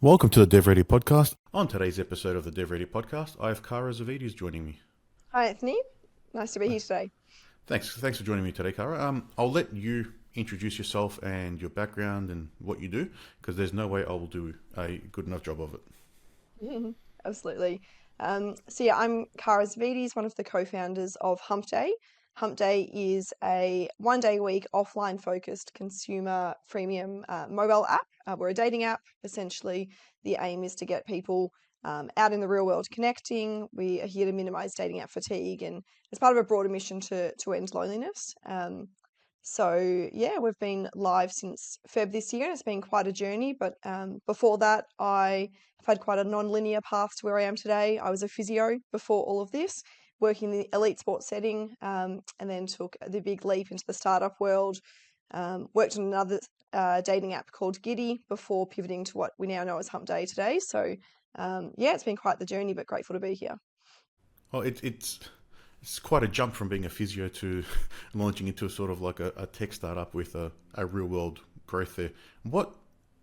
Welcome to the DevReady Podcast. On today's episode of the DevReady Podcast, I have Kara Zervides joining me. Hi, Anthony. Nice to be here today. Thanks for joining me today, Kara. I'll let you introduce yourself and your background and what you do, because there's no way I will do a good enough job of it. Absolutely. I'm Kara Zervides, one of the co-founders of Humpday. Humpday is a one-day-a-week offline-focused consumer freemium mobile app. We're a dating app. Essentially, the aim is to get people out in the real world connecting. We are here to minimize dating app fatigue, and as part of a broader mission to end loneliness. We've been live since Feb this year, and it's been quite a journey. But before that, I have had quite a non-linear path to where I am today. I was a physio before all of this, working in the elite sports setting, and then took the big leap into the startup world. Worked on another dating app called Giddy before pivoting to what we now know as Humpday today. So, it's been quite the journey, but grateful to be here. Well, it's quite a jump from being a physio to launching into a sort of like a tech startup with a real world growth there. What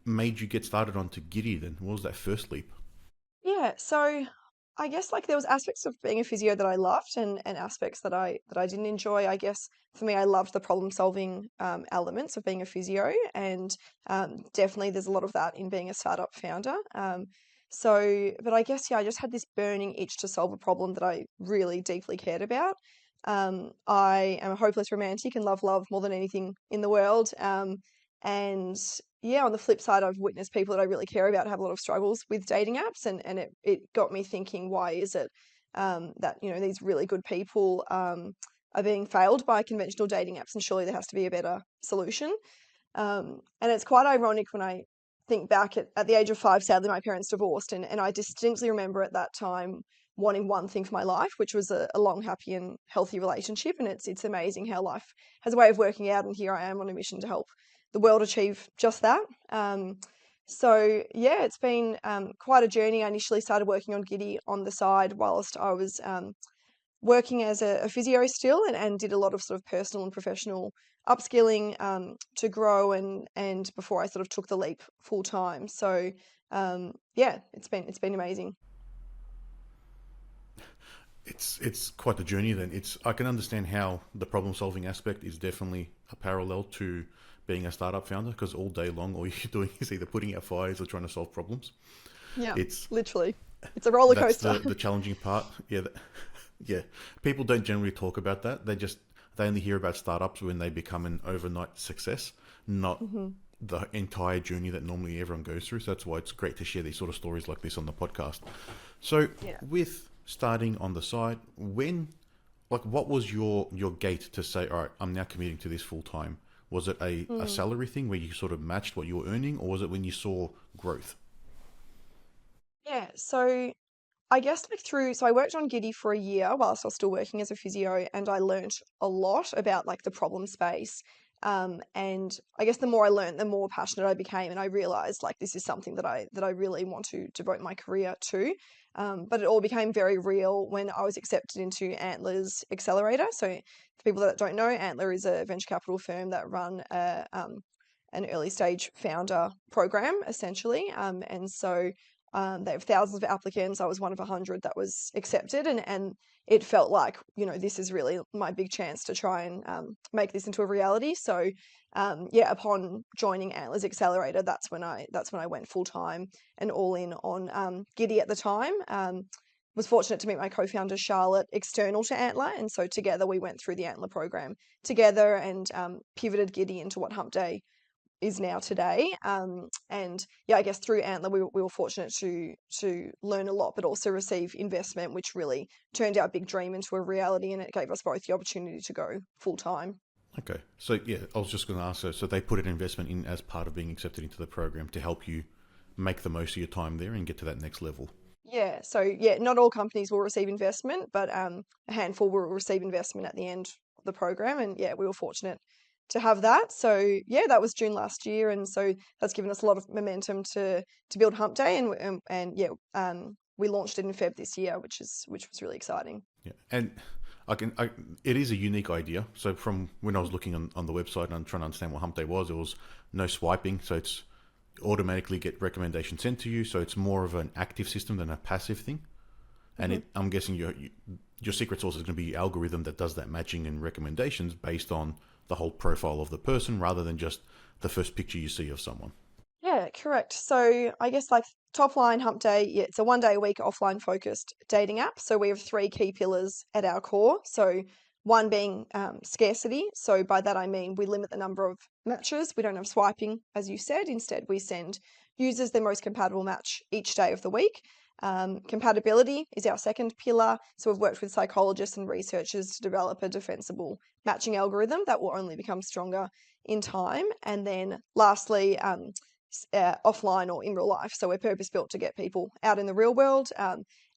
made you get started onto Giddy then? What was that first leap? Yeah, so I guess there was aspects of being a physio that I loved and aspects that I didn't enjoy. I guess for me, I loved the problem solving elements of being a physio, and definitely there's a lot of that in being a startup founder. But I guess I just had this burning itch to solve a problem that I really deeply cared about. I am a hopeless romantic and love more than anything in the world. And on the flip side, I've witnessed people that I really care about have a lot of struggles with dating apps, and it got me thinking, why is it that these really good people are being failed by conventional dating apps, and surely there has to be a better solution. And it's quite ironic when I think back at the age of 5, sadly, my parents divorced, and I distinctly remember at that time wanting one thing for my life, which was a long, happy and healthy relationship. And it's amazing how life has a way of working out, and here I am on a mission to help the world achieve just that. It's been quite a journey. I initially started working on Giddy on the side whilst I was working as a physio still, and did a lot of sort of personal and professional upskilling to grow and before I sort of took the leap full time. So it's been amazing. It's quite the journey then. I can understand how the problem solving aspect is definitely a parallel to being a startup founder, because all day long all you're doing is either putting out fires or trying to solve problems. Yeah, literally. It's a roller coaster. That's the challenging part. Yeah. People don't generally talk about that. They only hear about startups when they become an overnight success, not the entire journey that normally everyone goes through. So that's why it's great to share these sort of stories like this on the podcast. So with starting on the side, what was your gate to say, all right, I'm now committing to this full time? Was it a salary thing where you sort of matched what you were earning, or was it when you saw growth? Yeah, so I guess so I worked on Giddy for a year whilst I was still working as a physio, and I learnt a lot about the problem space. And I guess the more I learned, the more passionate I became, and I realized this is something that I really want to devote my career to. But it all became very real when I was accepted into Antler's accelerator. So for people that don't know, Antler is a venture capital firm that run an early stage founder program, essentially. They have thousands of applicants. I was one of 100 that was accepted, and it felt like, this is really my big chance to try and make this into a reality. So, upon joining Antler's accelerator, that's when I went full time and all in on Giddy at the time. Was fortunate to meet my co-founder Charlotte external to Antler, and so together we went through the Antler program together and pivoted Giddy into what Humpday is now today. I guess through Antler we were fortunate to learn a lot, but also receive investment, which really turned our big dream into a reality, and it gave us both the opportunity to go full time. Okay, so I was just going to ask, so they put an investment in as part of being accepted into the program to help you make the most of your time there and get to that next level. Yeah, so not all companies will receive investment, but a handful will receive investment at the end of the program, and we were fortunate to have that. So that was June last year, and so that's given us a lot of momentum to build Humpday, and we launched it in Feb this year, which was really exciting. Yeah, and it is a unique idea. So from when I was looking on the website and I'm trying to understand what Humpday was, it was no swiping. So it's automatically get recommendations sent to you. So it's more of an active system than a passive thing. And I'm guessing your secret sauce is going to be the algorithm that does that matching and recommendations based on the whole profile of the person rather than just the first picture you see of someone. Yeah, correct. So I guess like top line Humpday, yeah, it's a 1 day a week offline focused dating app. So we have three key pillars at our core. So one being scarcity. So by that I mean we limit the number of matches. We don't have swiping, as you said. Instead, we send users their most compatible match each day of the week. Compatibility is our second pillar. So we've worked with psychologists and researchers to develop a defensible matching algorithm that will only become stronger in time. And then lastly, offline or in real life. So we're purpose built to get people out in the real world.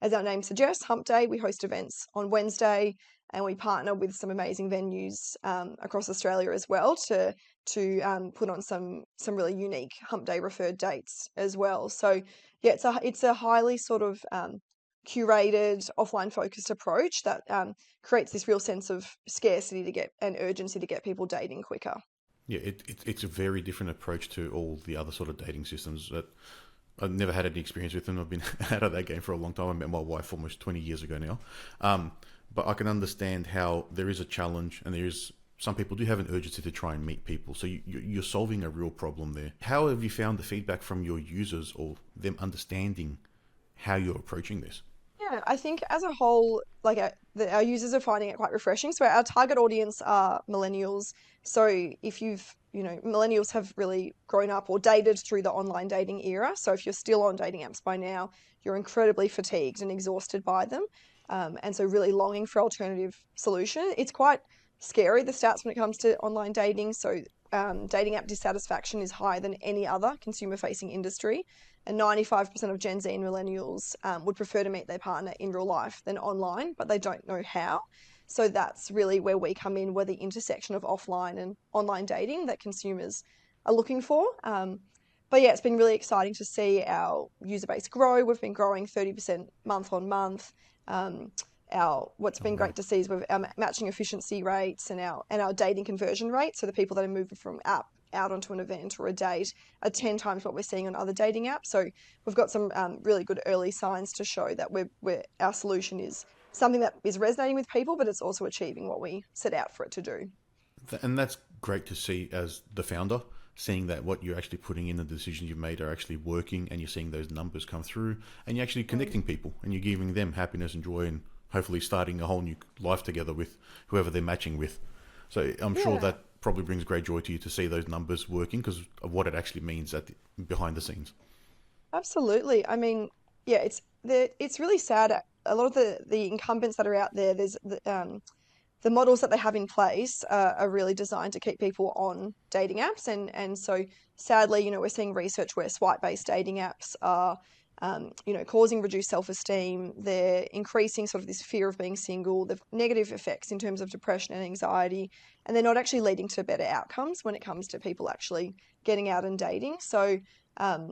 As our name suggests, Hump Day, we host events on Wednesday, and we partner with some amazing venues across Australia as well to put on some really unique Hump Day referred dates as well. So yeah, it's a highly sort of curated offline focused approach that creates this real sense of scarcity to get and urgency to get people dating quicker. Yeah, it's a very different approach to all the other sort of dating systems that I've never had any experience with them. I've been out of that game for a long time. I met my wife almost 20 years ago now. But I can understand how there is a challenge and some people do have an urgency to try and meet people. So you're solving a real problem there. How have you found the feedback from your users or them understanding how you're approaching this? Yeah, I think as a whole, like our users are finding it quite refreshing. So our target audience are millennials. So if millennials have really grown up or dated through the online dating era. So if you're still on dating apps by now, you're incredibly fatigued and exhausted by them. And so really longing for alternative solution. It's quite scary, the stats when it comes to online dating. So dating app dissatisfaction is higher than any other consumer-facing industry. And 95% of Gen Z and millennials would prefer to meet their partner in real life than online, but they don't know how. So that's really where we come in. We're the intersection of offline and online dating that consumers are looking for. But yeah, it's been really exciting to see our user base grow. We've been growing 30% month on month. What's been great to see is our matching efficiency rates and our dating conversion rates. So the people that are moving from app out onto an event or a date are 10 times what we're seeing on other dating apps. So we've got some really good early signs to show that our solution is something that is resonating with people, but it's also achieving what we set out for it to do. And that's great to see as the founder, seeing that what you're actually putting in, the decisions you've made are actually working, and you're seeing those numbers come through, and you're actually connecting people, and you're giving them happiness and joy, and hopefully starting a whole new life together with whoever they're matching with. So I'm sure that probably brings great joy to you to see those numbers working because of what it actually means behind the scenes. Absolutely. I mean, yeah, it's really sad. A lot of the incumbents that are out there, there's the models that they have in place are really designed to keep people on dating apps, and so sadly, we're seeing research where swipe-based dating apps are causing reduced self-esteem. They're increasing sort of this fear of being single, the negative effects in terms of depression and anxiety, and they're not actually leading to better outcomes when it comes to people actually getting out and dating. So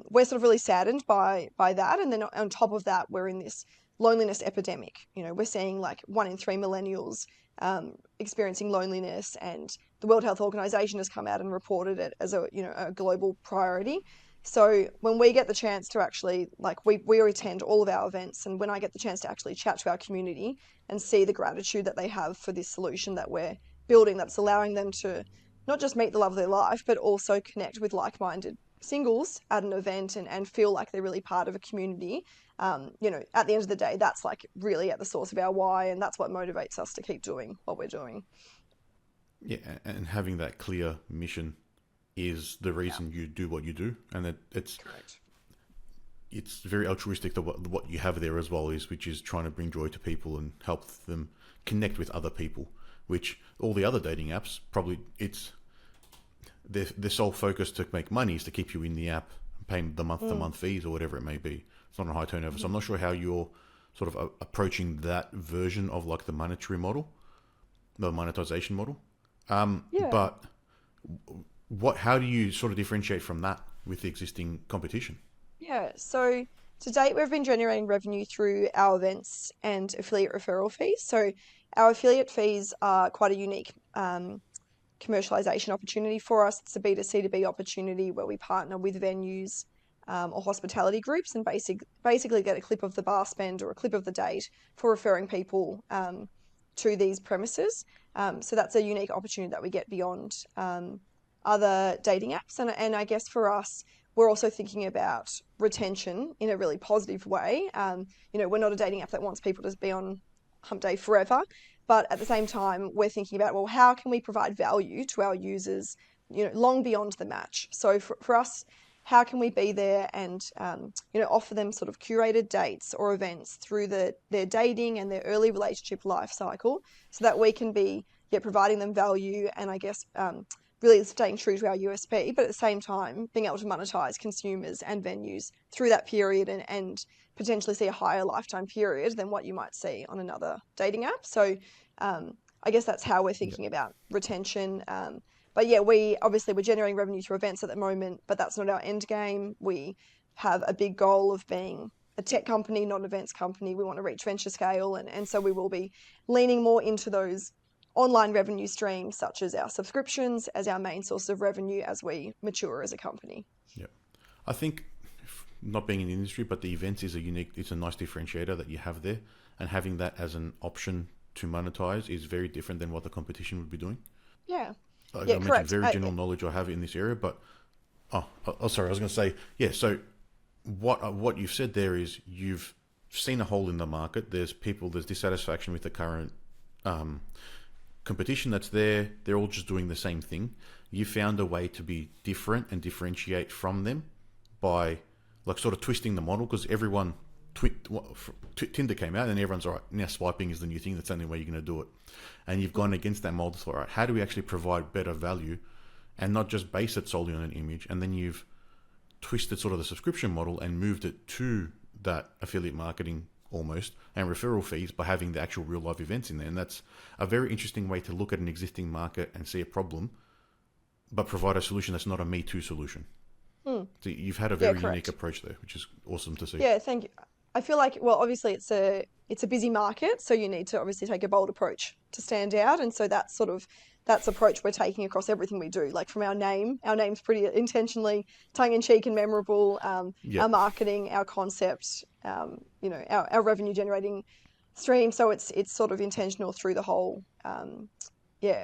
we're sort of really saddened by that. And then on top of that, we're in this loneliness epidemic. We're seeing like 1 in 3 millennials experiencing loneliness, and the World Health Organization has come out and reported it as a global priority. So when we get the chance to actually, we attend all of our events, and when I get the chance to actually chat to our community and see the gratitude that they have for this solution that we're building, that's allowing them to not just meet the love of their life, but also connect with like-minded singles at an event and feel like they're really part of a community. At the end of the day, that's like really at the source of our why, and that's what motivates us to keep doing what we're doing. Yeah, and having that clear mission is the reason you do what you do, and it's correct. It's very altruistic to what you have there as well, which is trying to bring joy to people and help them connect with other people, which all the other dating apps probably their sole focus to make money is to keep you in the app, paying the month-to-month fees or whatever it may be. It's not a high turnover. So I'm not sure how you're sort of approaching that version of like the monetary model, the monetization model. But how do you sort of differentiate from that with the existing competition? Yeah, so to date, we've been generating revenue through our events and affiliate referral fees. So our affiliate fees are quite a unique commercialization opportunity for us. It's a B2C to B opportunity where we partner with venues or hospitality groups and basically get a clip of the bar spend or a clip of the date for referring people to these premises. So that's a unique opportunity that we get beyond other dating apps. And I guess for us, we're also thinking about retention in a really positive way. We're not a dating app that wants people to be on Humpday forever, but at the same time, we're thinking about, well, how can we provide value to our users, long beyond the match? So for us, how can we be there and, offer them sort of curated dates or events through their dating and their early relationship life cycle so that we can be providing them value and I guess really staying true to our USP, but at the same time being able to monetize consumers and venues through that period and potentially see a higher lifetime period than what you might see on another dating app. So I guess that's how we're thinking about retention. But yeah, we're generating revenue through events at the moment, but that's not our end game. We have a big goal of being a tech company, not an events company. We want to reach venture scale. And so we will be leaning more into those online revenue streams, such as our subscriptions, as our main source of revenue as we mature as a company. Yeah. I think not being in the industry, but the events it's a nice differentiator that you have there. And having that as an option to monetize is very different than what the competition would be doing. Yeah. I correct. mentioned very general knowledge I have in this area, but sorry, I was going to say, yeah. So what you've said there is you've seen a hole in the market. There's dissatisfaction with the current competition that's there. They're all just doing the same thing. You found a way to be different and differentiate from them by sort of twisting the model, because everyone Tinder came out and everyone's all right, now swiping is the new thing, that's the only way you're going to do it. And you've gone against that model. So, all right, how do we actually provide better value and not just base it solely on an image? And then you've twisted sort of the subscription model and moved it to that affiliate marketing almost and referral fees by having the actual real life events in there. And that's a very interesting way to look at an existing market and see a problem, but provide a solution that's not a Me Too solution. So you've had a very unique approach there, which is awesome to see. Yeah, thank you. I feel like, well, obviously it's a busy market, so you need to obviously take a bold approach to stand out. And so that's approach we're taking across everything we do. Like from our name's pretty intentionally tongue-in-cheek and memorable. Our marketing, our concept, our revenue generating stream. So it's sort of intentional through the whole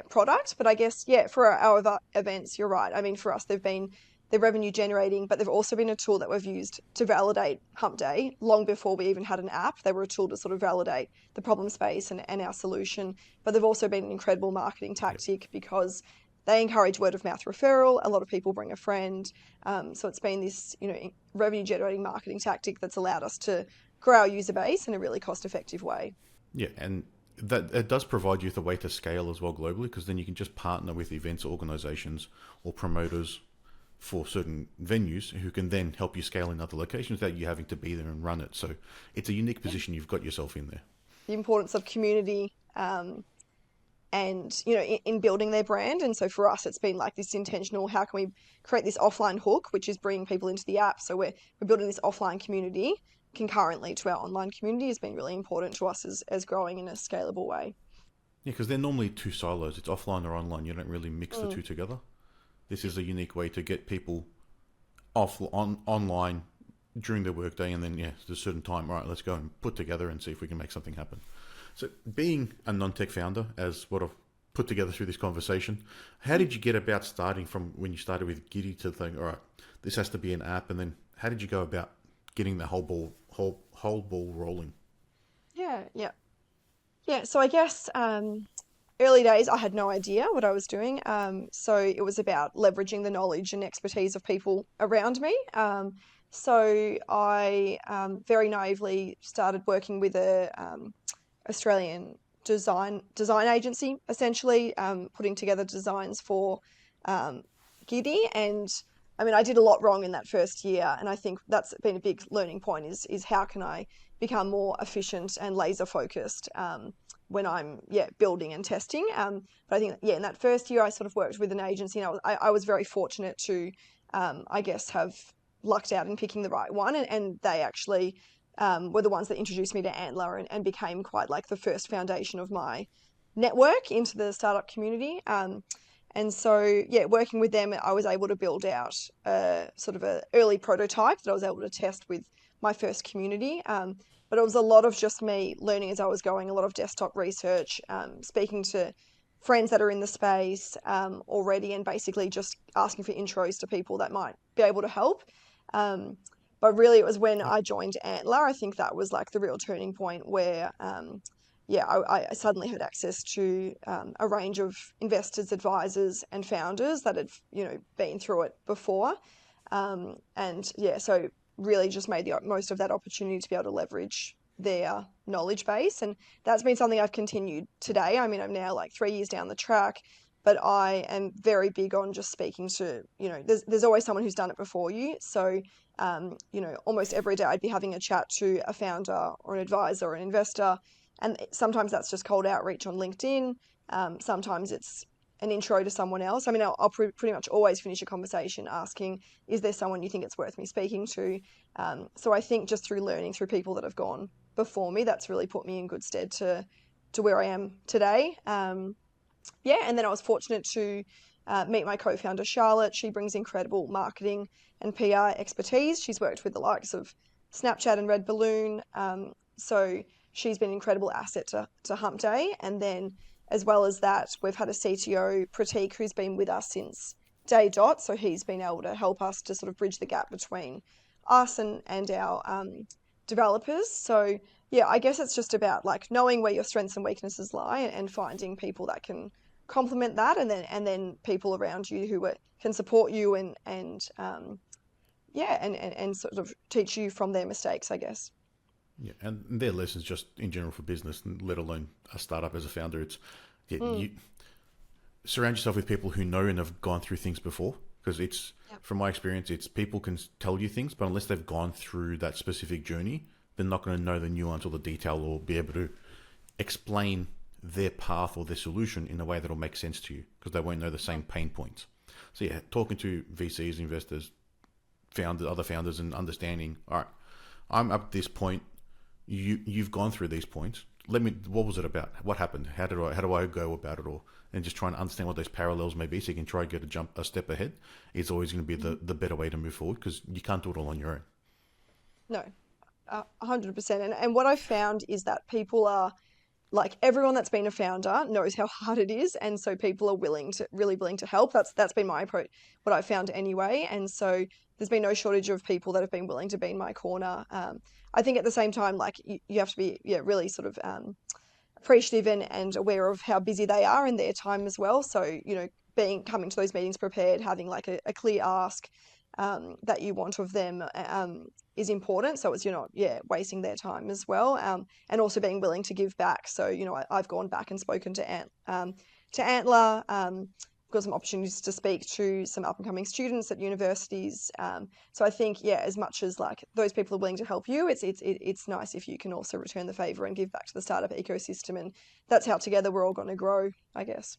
product. But I guess for our events, you're right. I mean, for us, they're revenue generating, but they've also been a tool that we've used to validate Humpday long before we even had an app. They were a tool to sort of validate the problem space and our solution. But they've also been an incredible marketing tactic because they encourage word of mouth referral. A lot of people bring a friend. So it's been this, revenue generating marketing tactic that's allowed us to grow our user base in a really cost effective way. Yeah. And that it does provide you with a way to scale as well globally, because then you can just partner with events organizations or promoters for certain venues who can then help you scale in other locations without you having to be there and run it. So it's a unique position you've got yourself in there. The importance of community and, in building their brand. And so for us, it's been like this intentional, how can we create this offline hook, which is bringing people into the app. So we're building this offline community concurrently to our online community has been really important to us as growing in a scalable way. Yeah, because they're normally two silos. It's offline or online. You don't really mix the two together. This is a unique way to get people online during their workday, and then at a certain time, all right, let's go and put together and see if we can make something happen. So being a non-tech founder, as what I've put together through this conversation, how did you get about starting from when you started with Giddy to think, all right, this has to be an app, and then how did you go about getting the whole ball rolling? Yeah. So I guess early days, I had no idea what I was doing. So it was about leveraging the knowledge and expertise of people around me. So I very naively started working with a Australian design agency, essentially putting together designs for Giddy. And I mean, I did a lot wrong in that first year, and I think that's been a big learning point is how can I become more efficient and laser focused when I'm building and testing. But I think in that first year I sort of worked with an agency, and I was very fortunate to I guess have lucked out in picking the right one, and they actually were the ones that introduced me to Antler and became quite like the first foundation of my network into the startup community. And so, yeah, working with them, I was able to build out a sort of a early prototype that I was able to test with my first community. But it was a lot of just me learning as I was going, a lot of desktop research, speaking to friends that are in the space already, and basically just asking for intros to people that might be able to help. But really, it was when Yeah. I joined Antler, I think that was like the real turning point where, I suddenly had access to a range of investors, advisors, and founders that had, been through it before. And yeah, so really just made the most of that opportunity to be able to leverage their knowledge base. And that's been something I've continued today. I mean, I'm now like 3 years down the track, but I am very big on just speaking to, there's always someone who's done it before you. So, almost every day I'd be having a chat to a founder or an advisor or an investor. And sometimes that's just cold outreach on LinkedIn. Sometimes it's an intro to someone else. I mean, I'll pretty much always finish a conversation asking, is there someone you think it's worth me speaking to? So I think just through learning through people that have gone before me, that's really put me in good stead to where I am today. And then I was fortunate to meet my co-founder, Charlotte. She brings incredible marketing and PR expertise. She's worked with the likes of Snapchat and Red Balloon. So she's been an incredible asset to Humpday. And then as well as that, we've had a CTO, Pratik, who's been with us since day dot. So he's been able to help us to sort of bridge the gap between us and our developers. So yeah, I guess it's just about like knowing where your strengths and weaknesses lie, and finding people that can complement that, and then people around you who can support you and sort of teach you from their mistakes, I guess. Yeah, and their lessons just in general for business, let alone a startup as a founder. It's you surround yourself with people who know and have gone through things before, because from my experience, it's people can tell you things, but unless they've gone through that specific journey, they're not going to know the nuance or the detail or be able to explain their path or their solution in a way that'll make sense to you, because they won't know the same pain points. So yeah, talking to VCs, investors, other founders, and understanding, all right, I'm up at this point. You've gone through these points. What was it about? What happened? How do I go about it all? And just trying to understand what those parallels may be, so you can try and get a step ahead. It's always going to be the better way to move forward, because you can't do it all on your own. No, 100%. And what I've found is that people are like, everyone that's been a founder knows how hard it is, and so people are really willing to help. That's been my approach, what I've found anyway. And so there's been no shortage of people that have been willing to be in my corner. I think at the same time, like you have to be really sort of appreciative and aware of how busy they are in their time as well. So coming to those meetings prepared, having like a clear ask that you want of them is important. So it's you're not wasting their time as well, and also being willing to give back. So I've gone back and spoken to Antler. Got some opportunities to speak to some up and coming students at universities. So I think as much as like those people are willing to help you, it's nice if you can also return the favor and give back to the startup ecosystem, and that's how together we're all going to grow, I guess.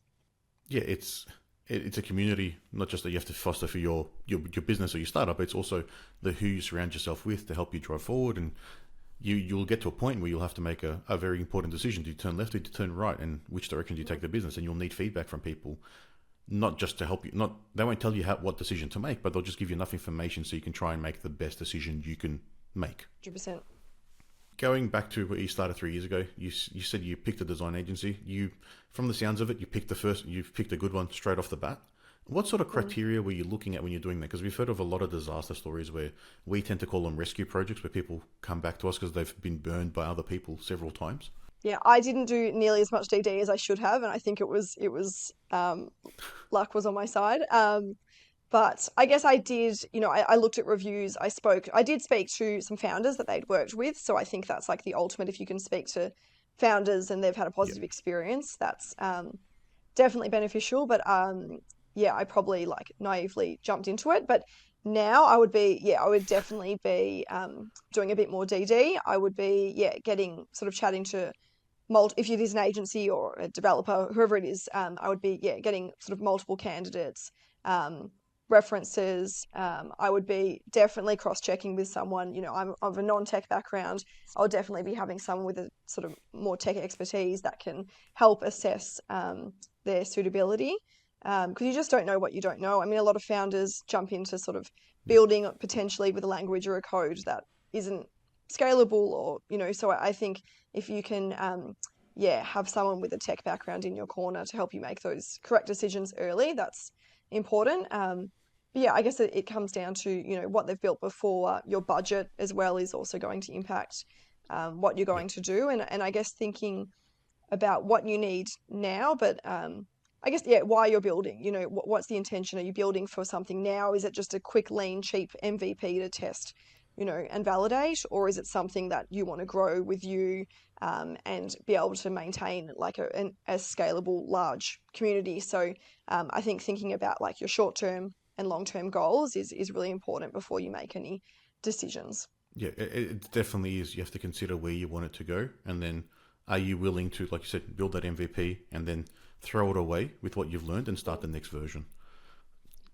Yeah, it's a community, not just that you have to foster for your business or your startup. It's also who you surround yourself with to help you drive forward, and you'll get to a point where you'll have to make a very important decision. Do you turn left or do you turn right, and which direction do you take the business? And you'll need feedback from people, not just to help you. They won't tell you what decision to make, but they'll just give you enough information so you can try and make the best decision you can make. 100%. Going back to where you started 3 years ago, you said you picked a design agency. From the sounds of it, you picked a good one straight off the bat. What sort of criteria were you looking at when you're doing that? Because we've heard of a lot of disaster stories where we tend to call them rescue projects, where people come back to us because they've been burned by other people several times. Yeah, I didn't do nearly as much DD as I should have, and I think it was luck was on my side. But I guess I did, I looked at reviews. I did speak to some founders that they'd worked with. So I think that's like the ultimate. If you can speak to founders and they've had a positive experience, that's definitely beneficial. But I probably like naively jumped into it. But now I would definitely be doing a bit more DD. I would be, getting sort of chatting to if it is an agency or a developer, whoever it is, I would be, getting sort of multiple candidates, references. I would be definitely cross-checking with someone. I'm of a non-tech background. I'll definitely be having someone with a sort of more tech expertise that can help assess their suitability. because you just don't know what you don't know. I mean, a lot of founders jump into sort of Yeah. building potentially with a language or a code that isn't scalable, or, so I think if you can, have someone with a tech background in your corner to help you make those correct decisions early, that's important. But yeah, I guess it comes down to, what they've built before. Your budget as well is also going to impact what you're Yeah. going to do. And I guess thinking about what you need now, but I guess, why you're building, what's the intention? Are you building for something now? Is it just a quick, lean, cheap MVP to test, and validate? Or is it something that you want to grow with you, and be able to maintain like a scalable, large community? So I think thinking about like your short-term and long-term goals is really important before you make any decisions. Yeah, it definitely is. You have to consider where you want it to go, and then are you willing to, like you said, build that MVP and then throw it away with what you've learned and start the next version.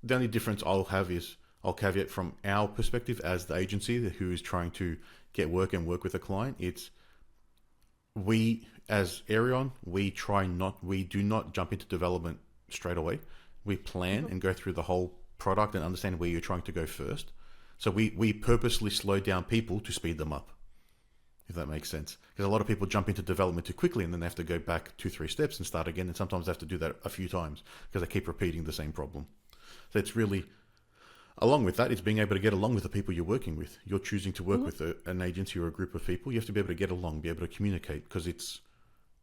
The only difference I'll have is I'll caveat from our perspective as the agency who is trying to get work and work with a client. It's we as Aerion, we do not jump into development straight away. We plan and go through the whole product and understand where you're trying to go first. So we purposely slow down people to speed them up, if that makes sense. Because a lot of people jump into development too quickly and then they have to go back 2-3 steps and start again. And sometimes they have to do that a few times because they keep repeating the same problem. So it's really, along with that, it's being able to get along with the people you're working with. You're choosing to work with an agency or a group of people. You have to be able to get along, be able to communicate, because it's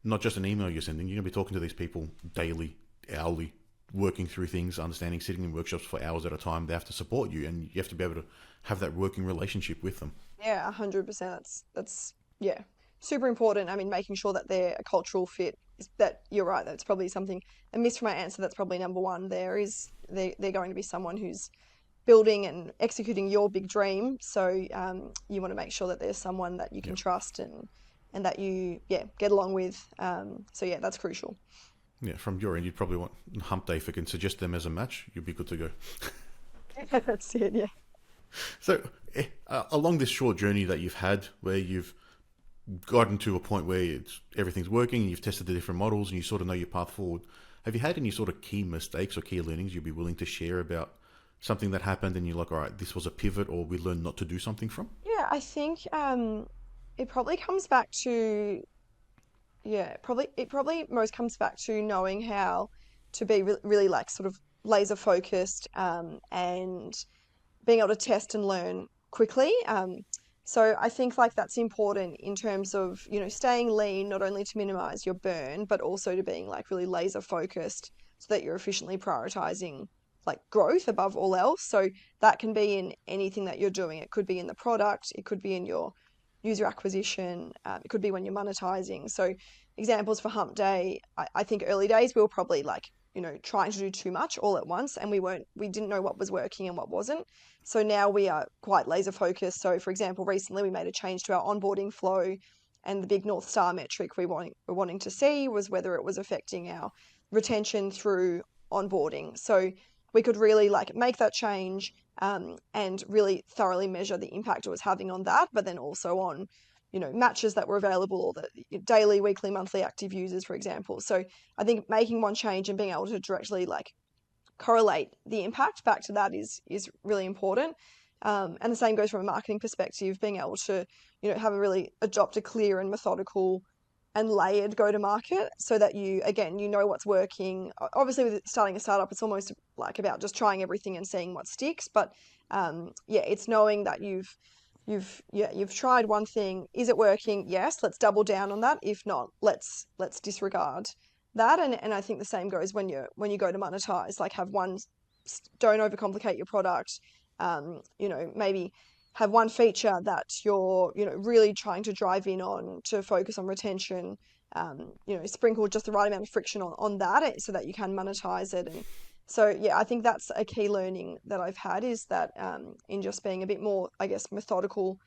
not just an email you're sending. You're going to be talking to these people daily, hourly, working through things, understanding, sitting in workshops for hours at a time. They have to support you, and you have to be able to have that working relationship with them. Yeah, 100%. That's yeah, super important. I mean, making sure that they're a cultural fit. That you're right. That's probably something a miss from my answer. That's probably number one. They're going to be someone who's building and executing your big dream. So you want to make sure that there's someone that you can trust and that you get along with. So yeah, that's crucial. Yeah, from your end, you'd probably want Humpday. If I can suggest them as a match, you'd be good to go. That's it. Yeah. So, along this short journey that you've had, where you've gotten to a point where everything's working, and you've tested the different models, and you sort of know your path forward, have you had any sort of key mistakes or key learnings you'd be willing to share about something that happened, and you're like, all right, this was a pivot, or we learned not to do something from? Yeah, I think it probably comes back to it probably most comes back to knowing how to be really like sort of laser focused, and being able to test and learn quickly. So I think like that's important in terms of, staying lean, not only to minimize your burn, but also to being like really laser focused so that you're efficiently prioritizing like growth above all else. So that can be in anything that you're doing. It could be in the product, it could be in your user acquisition, it could be when you're monetizing. So examples for Humpday, I think early days we were probably like, trying to do too much all at once, and we didn't know what was working and what wasn't. So now we are quite laser focused. So for example, recently we made a change to our onboarding flow, and the big North Star metric we're wanting to see was whether it was affecting our retention through onboarding. So we could really like make that change, and really thoroughly measure the impact it was having on that, but then also on, matches that were available, or the daily, weekly, monthly active users, for example. So I think making one change and being able to directly like correlate the impact back to that is really important. And the same goes from a marketing perspective, being able to, have a really adopt a clear and methodical and layered go to market, so that you know what's working. Obviously with starting a startup, it's almost like about just trying everything and seeing what sticks. But it's knowing that you've tried one thing. Is it working? Yes, let's double down on that. If not, let's disregard that. And I think the same goes when you go to monetize. Like don't overcomplicate your product. Maybe have one feature that you're really trying to drive in on to focus on retention. Sprinkle just the right amount of friction on that, so that you can monetize it. And so I think that's a key learning that I've had, is that in just being a bit more, I guess, methodical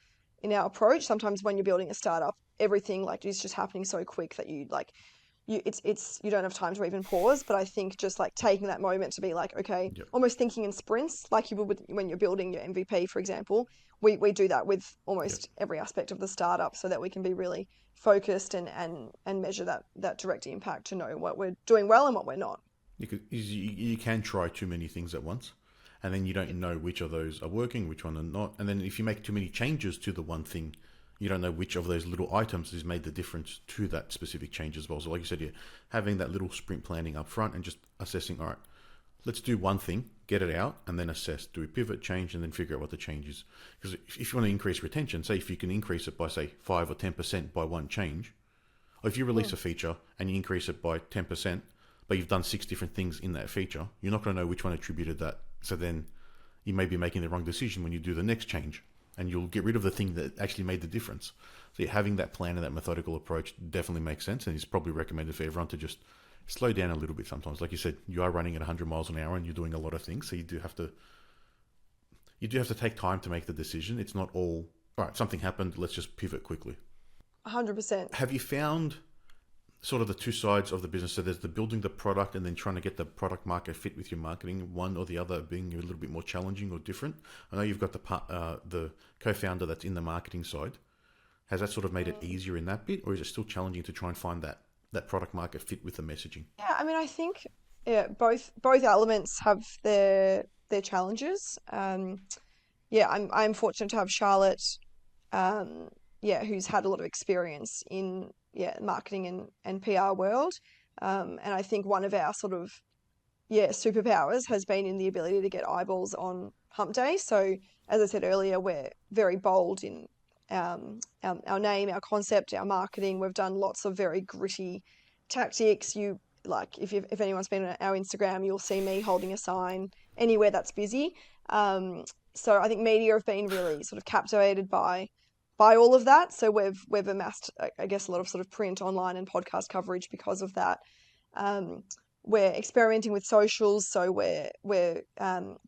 in our approach. Sometimes when you're building a startup, everything like is just happening so quick that you don't have time to even pause. But I think just like taking that moment to be like, okay, almost thinking in sprints, like you would when you're building your MVP, for example. We do that with almost every aspect of the startup, so that we can be really focused and measure that direct impact to know what we're doing well and what we're not. You can try too many things at once, and then you don't know which of those are working, which one are not. And then if you make too many changes to the one thing, you don't know which of those little items has made the difference to that specific change as well. So like you said, yeah, having that little sprint planning up front and just assessing, all right, let's do one thing, get it out, and then assess. Do we pivot, change, and then figure out what the change is? Because if you want to increase retention, say if you can increase it by, say, 5 or 10% by one change, or if you release a feature and you increase it by 10%, but you've done 6 different things in that feature, you're not going to know which one attributed that. So then you may be making the wrong decision when you do the next change, and you'll get rid of the thing that actually made the difference. So having that plan and that methodical approach definitely makes sense, and it's probably recommended for everyone to just slow down a little bit sometimes. Like you said, you are running at 100 miles an hour and you're doing a lot of things, so you do have to take time to make the decision. It's not all right, something happened, let's just pivot quickly. 100%. Have you found sort of the two sides of the business? So there's the building the product and then trying to get the product market fit with your marketing, one or the other being a little bit more challenging or different. I know you've got the co-founder that's in the marketing side. Has that sort of made it easier in that bit, or is it still challenging to try and find that product market fit with the messaging? Yeah, I mean, I think both elements have their challenges. I'm fortunate to have Charlotte, who's had a lot of experience in marketing and PR world. And I think one of our sort of superpowers has been in the ability to get eyeballs on Humpday. So as I said earlier, we're very bold in our name, our concept, our marketing. We've done lots of very gritty tactics. If anyone's been on our Instagram, you'll see me holding a sign anywhere that's busy. So I think media have been really sort of captivated by all of that. So we've amassed, I guess, a lot of sort of print, online, and podcast coverage because of that. We're experimenting with socials, so we're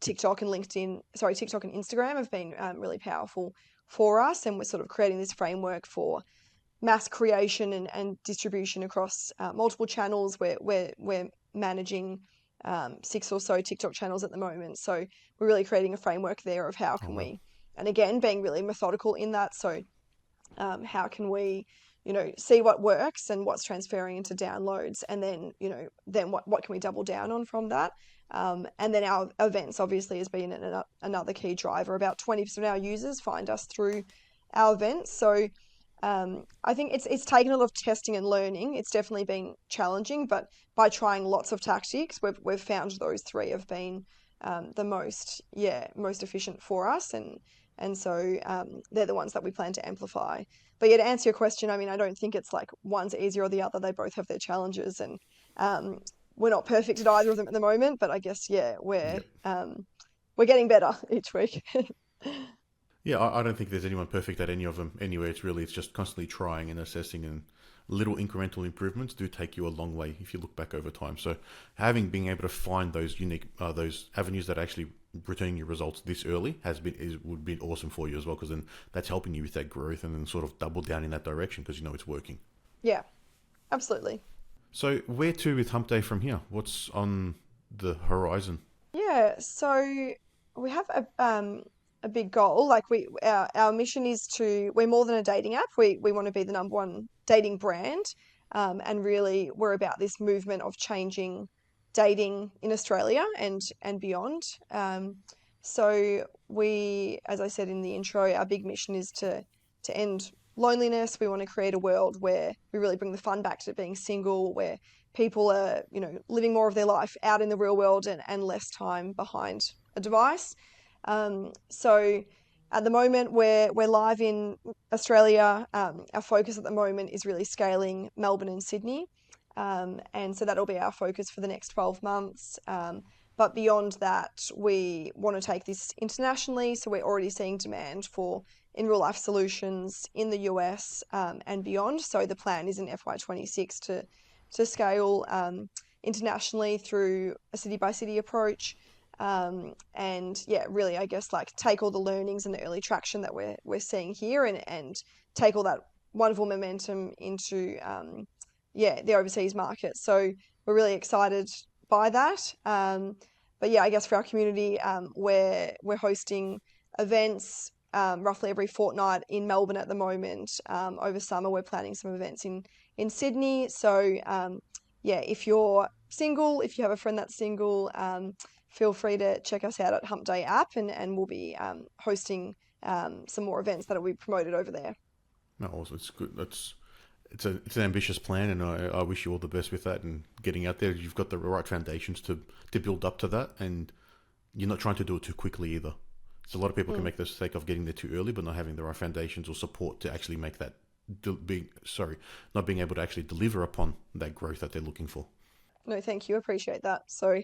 TikTok and Instagram have been really powerful for us, and we're sort of creating this framework for mass creation and distribution across multiple channels. We're managing 6 or so TikTok channels at the moment, so we're really creating a framework there of how can we, and again, being really methodical in that. So how can we, see what works and what's transferring into downloads, and then, then what can we double down on from that? And then our events obviously has been another key driver. About 20% of our users find us through our events. So I think it's taken a lot of testing and learning. It's definitely been challenging, but by trying lots of tactics, we've found those 3 have been the most efficient for us, and so they're the ones that we plan to amplify. But to answer your question, I mean, I don't think it's like one's easier or the other. They both have their challenges, and we're not perfect at either of them at the moment. But I guess we're getting better each week. Yeah, I don't think there's anyone perfect at any of them anyway. It's just constantly trying and assessing, and little incremental improvements do take you a long way if you look back over time. So being able to find those unique, those avenues that are actually returning your results this early would be awesome for you as well, because then that's helping you with that growth, and then sort of double down in that direction because it's working. Yeah, absolutely. So where to with Humpday from here? What's on the horizon? Yeah, so we have a big goal. Like our mission is we're more than a dating app. We want to be the number one dating brand. And really we're about this movement of changing dating in Australia and beyond. So we, as I said in the intro, our big mission is to end loneliness. We want to create a world where we really bring the fun back to being single, where people are, living more of their life out in the real world and less time behind a device. So at the moment we're live in Australia. Our focus at the moment is really scaling Melbourne and Sydney. And so that'll be our focus for the next 12 months. But beyond that, we want to take this internationally. So we're already seeing demand for in real life solutions in the US, and beyond. So the plan is in FY26 to scale, internationally through a city by city approach. Really, I guess, like, take all the learnings and the early traction that we're seeing here and take all that wonderful momentum into the overseas market. So we're really excited by that. I guess for our community, we're hosting events roughly every fortnight in Melbourne at the moment. Over summer, we're planning some events in Sydney. So yeah, if you're single, if you have a friend that's single, feel free to check us out at Humpday App, and we'll be hosting some more events that will be promoted over there. No, also it's good. It's an ambitious plan, and I wish you all the best with that and getting out there. You've got the right foundations to build up to that, and you're not trying to do it too quickly either. So a lot of people can make the mistake of getting there too early, but not having the right foundations or support to actually make that not being able to actually deliver upon that growth that they're looking for. No, thank you. Appreciate that. So,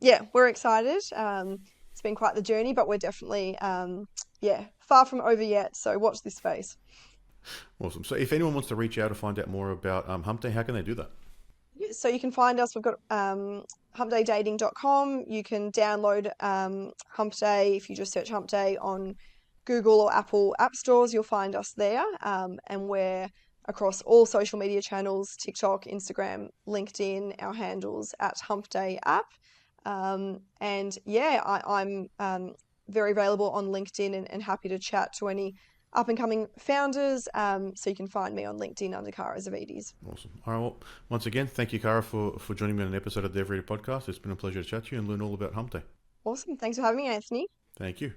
yeah, we're excited. It's been quite the journey, but we're definitely, far from over yet. So watch this space. Awesome. So if anyone wants to reach out to find out more about Humpday, how can they do that? So you can find us. We've got humpdaydating.com. You can download Humpday. If you just search Humpday on Google or Apple app stores, you'll find us there. And we're across all social media channels, TikTok, Instagram, LinkedIn, our handles at Humpday App. And yeah, I'm very available on LinkedIn and happy to chat to any up-and-coming founders, so you can find me on LinkedIn under Kara Zervides. Awesome. All right, well, once again, thank you, Kara, for joining me on an episode of the DevReady Podcast. It's been a pleasure to chat to you and learn all about Humpday. Awesome. Thanks for having me, Anthony. Thank you.